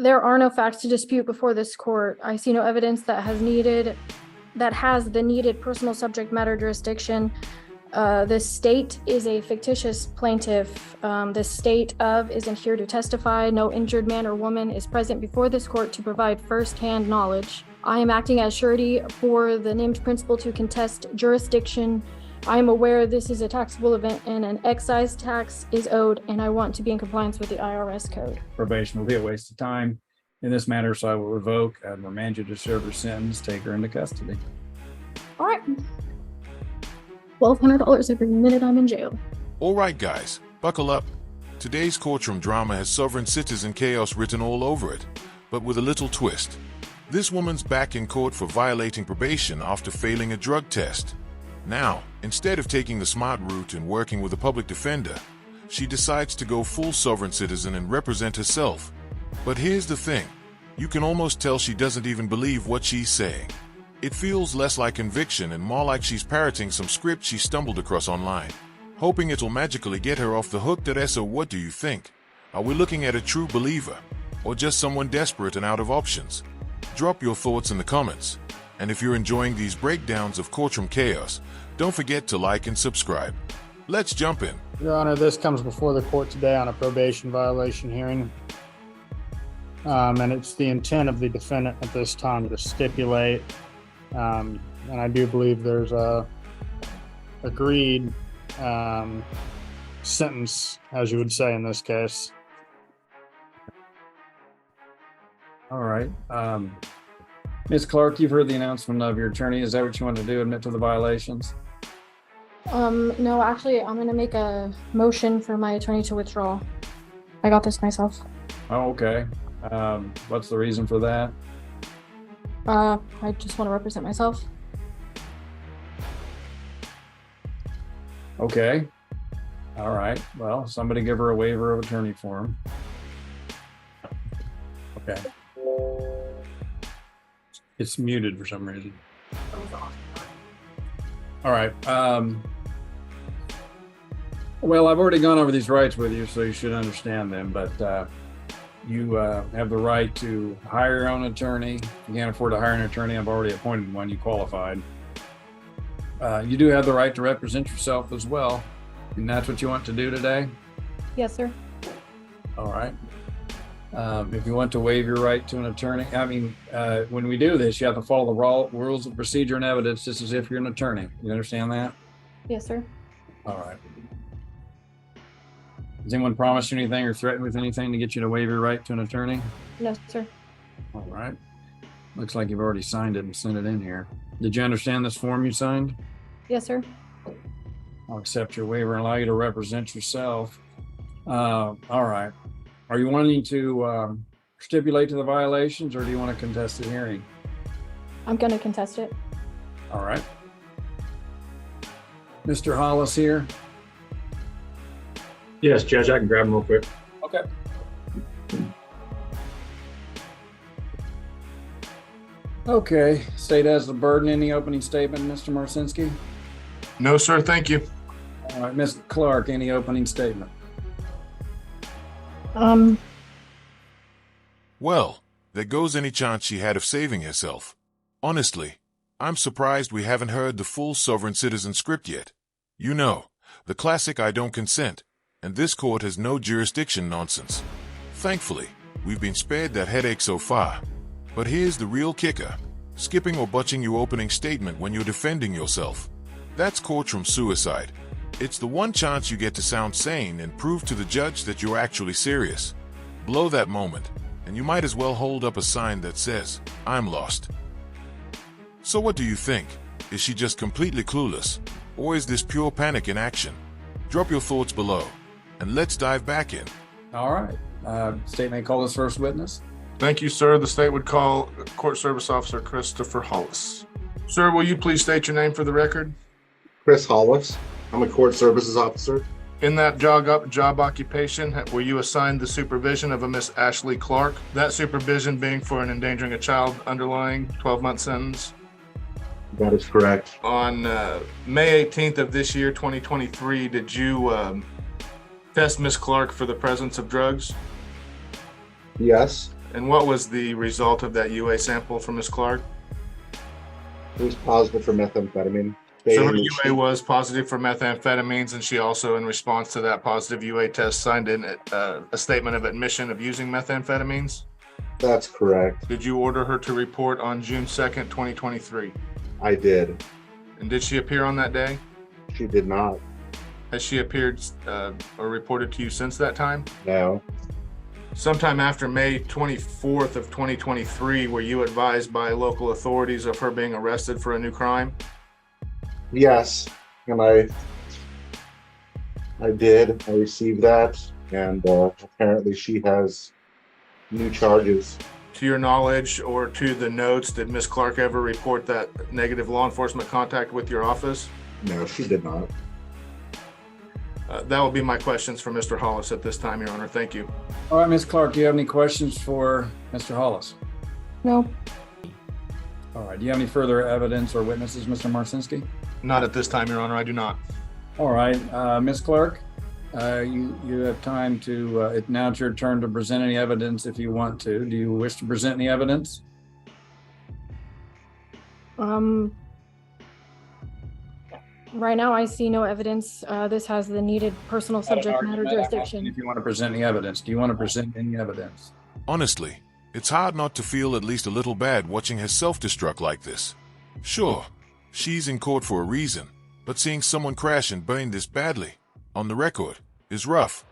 There are no facts to dispute before this court. I see no evidence that has the needed personal subject matter jurisdiction. The state is a fictitious plaintiff. The state of isn't here to testify. No injured man or woman is present before this court to provide first-hand knowledge. I am acting as surety for the named principal to contest jurisdiction. I am aware this is a taxable event and an excise tax is owed, and I want to be in compliance with the IRS code. Probation will be a waste of time in this matter, so I will revoke and remand you to serve your sentence, take her into custody. All right. $1,200 every minute I'm in jail. All right, guys, buckle up. Today's courtroom drama has sovereign citizen chaos written all over it, but with a little twist. This woman's back in court for violating probation after failing a drug test. Now, instead of taking the smart route and working with a public defender, she decides to go full sovereign citizen and represent herself. But here's the thing, you can almost tell she doesn't even believe what she's saying. It feels less like conviction and more like she's parroting some script she stumbled across online, hoping it'll magically get her off the hook. So what do you think? Are we looking at a true believer, or just someone desperate and out of options? Drop your thoughts in the comments. And if you're enjoying these breakdowns of courtroom chaos, don't forget to like and subscribe. Let's jump in. Your Honor, this comes before the court today on a probation violation hearing. And it's the intent of the defendant at this time to stipulate. And I do believe there's a agreed sentence, as you would say in this case. All right. Ms. Clark, you've heard the announcement of your attorney. Is that what you want to do? Admit to the violations? No, actually, I'm gonna make a motion for my attorney to withdraw. I got this myself. Oh, okay. What's the reason for that? I just want to represent myself. Okay. All right. Well, somebody give her a waiver of attorney form. Okay. It's muted for some reason. All right. Well, I've already gone over these rights with you, so you should understand them, but you have the right to hire your own attorney. If you can't afford to hire an attorney, I've already appointed one. You qualified. You do have the right to represent yourself as well. And that's what you want to do today? Yes, sir. All right. If you want to waive your right to an attorney, when we do this, you have to follow the rules of procedure and evidence just as if you're an attorney. You understand that? Yes, sir. All right. Does anyone promise you anything or threaten with anything to get you to waive your right to an attorney? No, sir. All right. Looks like you've already signed it and sent it in here. Did you understand this form you signed? Yes, sir. I'll accept your waiver and allow you to represent yourself. All right. Are you wanting to stipulate to the violations, or do you want to contest the hearing? I'm gonna contest it. All right. Mr. Hollis here. Yes, Judge, I can grab him real quick. Okay. Okay, state has the burden. Any opening statement, Mr. Marcinski? No, sir, thank you. All right, Ms. Clark, any opening statement? Well, there goes any chance she had of saving herself. Honestly, I'm surprised we haven't heard the full sovereign citizen script yet. You know, the classic I don't consent, and this court has no jurisdiction nonsense. Thankfully, we've been spared that headache so far. But here's the real kicker. Skipping or botching your opening statement when you're defending yourself. That's courtroom suicide. It's the one chance you get to sound sane and prove to the judge that you're actually serious. Blow that moment, and you might as well hold up a sign that says, "I'm lost." So what do you think? Is she just completely clueless? Or is this pure panic in action? Drop your thoughts below, and let's dive back in. All right. State may call this first witness. Thank you, sir. The state would call Court Service Officer Christopher Hollis. Sir, will you please state your name for the record? Chris Hollis. I'm a court services officer. In that job occupation, were you assigned the supervision of a Miss Ashley Clark? That supervision being for an endangering a child underlying 12-month sentence? That is correct. On May 18th of this year, 2023, did you test Miss Clark for the presence of drugs? Yes. And what was the result of that UA sample from Ms. Clark? It was positive for methamphetamine. So her stating that UA was positive for methamphetamines, and she also, in response to that positive UA test, signed in a statement of admission of using methamphetamines. That's correct. Did you order her to report on June 2nd, 2023? I did. And did she appear on that day? She did not. Has she appeared or reported to you since that time? No. Sometime after May 24th of 2023, were you advised by local authorities of her being arrested for a new crime? Yes. And I did. I received that. And apparently she has new charges. To your knowledge or to the notes, did Ms. Clark ever report that negative law enforcement contact with your office? No, she did not. That will be my questions for Mr. Hollis at this time, Your Honor. Thank you. All right, Ms. Clark, do you have any questions for Mr. Hollis? No. All right, do you have any further evidence or witnesses, Mr. Marcinski? Not at this time, Your Honor. I do not. All right, Ms. Clark, you have time to, now it's your turn to present any evidence if you want to. Do you wish to present any evidence? Right now, I see no evidence. This has the needed personal subject matter jurisdiction. If you want to present any evidence, do you want to present any evidence? Honestly, it's hard not to feel at least a little bad watching her self-destruct like this. Sure, she's in court for a reason, but seeing someone crash and burn this badly, on the record, is rough.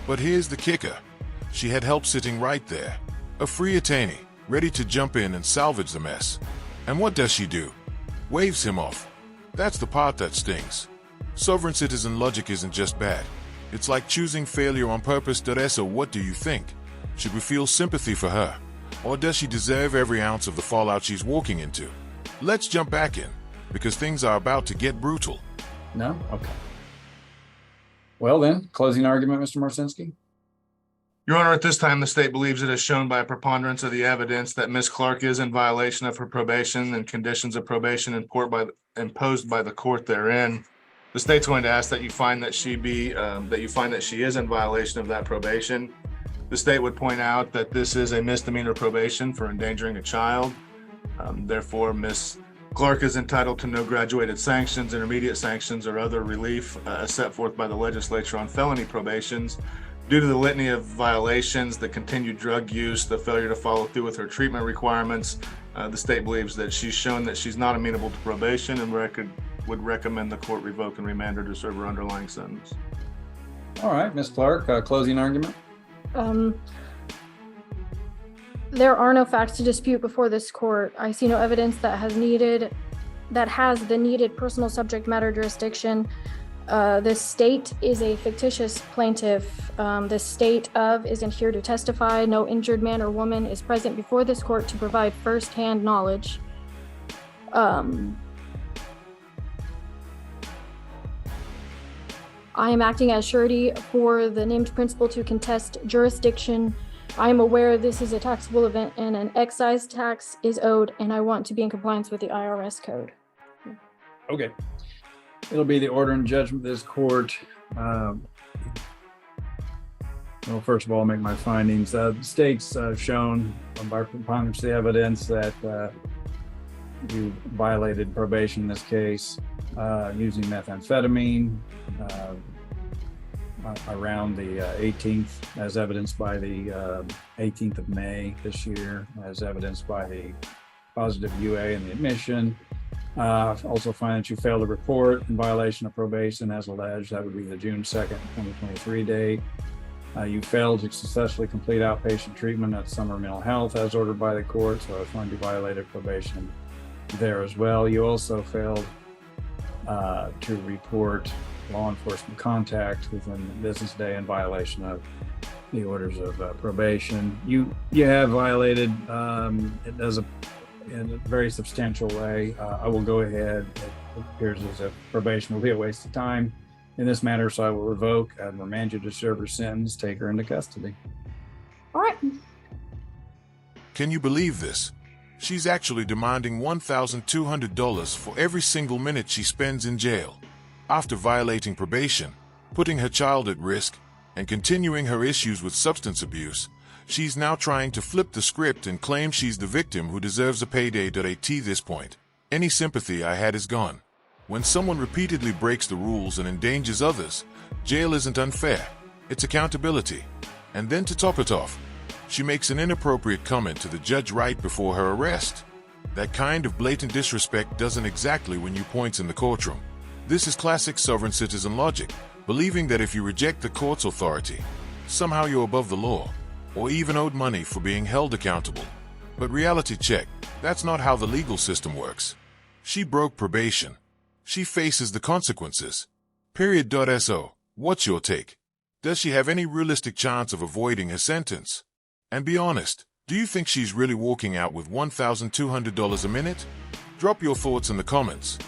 But here's the kicker. She had help sitting right there. A free attorney, ready to jump in and salvage the mess. And what does she do? Waves him off. That's the part that stings. Sovereign citizen logic isn't just bad. It's like choosing failure on purpose. So what do you think? Should we feel sympathy for her? Or does she deserve every ounce of the fallout she's walking into? Let's jump back in, because things are about to get brutal. No? Okay. Well then, closing argument, Mr. Marcinski? Your Honor, at this time, the state believes it is shown by a preponderance of the evidence that Ms. Clark is in violation of her probation and conditions of probation imposed by the court therein. The state's going to ask that you find that she is in violation of that probation. The state would point out that this is a misdemeanor probation for endangering a child. Therefore, Ms. Clark is entitled to no graduated sanctions, intermediate sanctions, or other relief as set forth by the legislature on felony probations. Due to the litany of violations, the continued drug use, the failure to follow through with her treatment requirements, the state believes that she's shown that she's not amenable to probation and would recommend the court revoke and remand her to serve her underlying sentence. All right, Ms. Clark, closing argument? There are no facts to dispute before this court. I see no evidence that has the needed personal subject matter jurisdiction. The state is a fictitious plaintiff. The state of isn't here to testify. No injured man or woman is present before this court to provide firsthand knowledge. I am acting as surety for the named principal to contest jurisdiction. I am aware this is a taxable event and an excise tax is owed, and I want to be in compliance with the IRS code. Okay. It'll be the order and judgment of this court. Well, first of all, I'll make my findings. The state's shown by preponderance of the evidence that you violated probation in this case using methamphetamine around the 18th, as evidenced by the 18th of May this year, as evidenced by the positive UA and the admission. Also find that you failed to report in violation of probation as alleged. That would be the June 2nd, 2023 date. You failed to successfully complete outpatient treatment at Summer Mental Health as ordered by the court, so I find you violated probation there as well. You also failed to report law enforcement contact within the business day in violation of the orders of probation. You have violated it does in a very substantial way. I will go ahead. It appears as if probation will be a waste of time in this matter, so I will revoke and remand you to serve her sentence, take her into custody. All right. Can you believe this? She's actually demanding $1,200 for every single minute she spends in jail. After violating probation, putting her child at risk, and continuing her issues with substance abuse, she's now trying to flip the script and claim she's the victim who deserves a payday. At this point, any sympathy I had is gone. When someone repeatedly breaks the rules and endangers others, jail isn't unfair, it's accountability. And then to top it off, she makes an inappropriate comment to the judge right before her arrest. That kind of blatant disrespect doesn't exactly win you points in the courtroom. This is classic sovereign citizen logic, believing that if you reject the court's authority, somehow you're above the law, or even owed money for being held accountable. But reality check, that's not how the legal system works. She broke probation. She faces the consequences. So, what's your take? Does she have any realistic chance of avoiding her sentence? And be honest, do you think she's really walking out with $1,200 a minute? Drop your thoughts in the comments.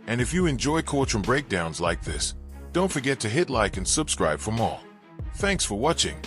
And if you enjoy courtroom breakdowns like this, don't forget to hit like and subscribe for more. Thanks for watching.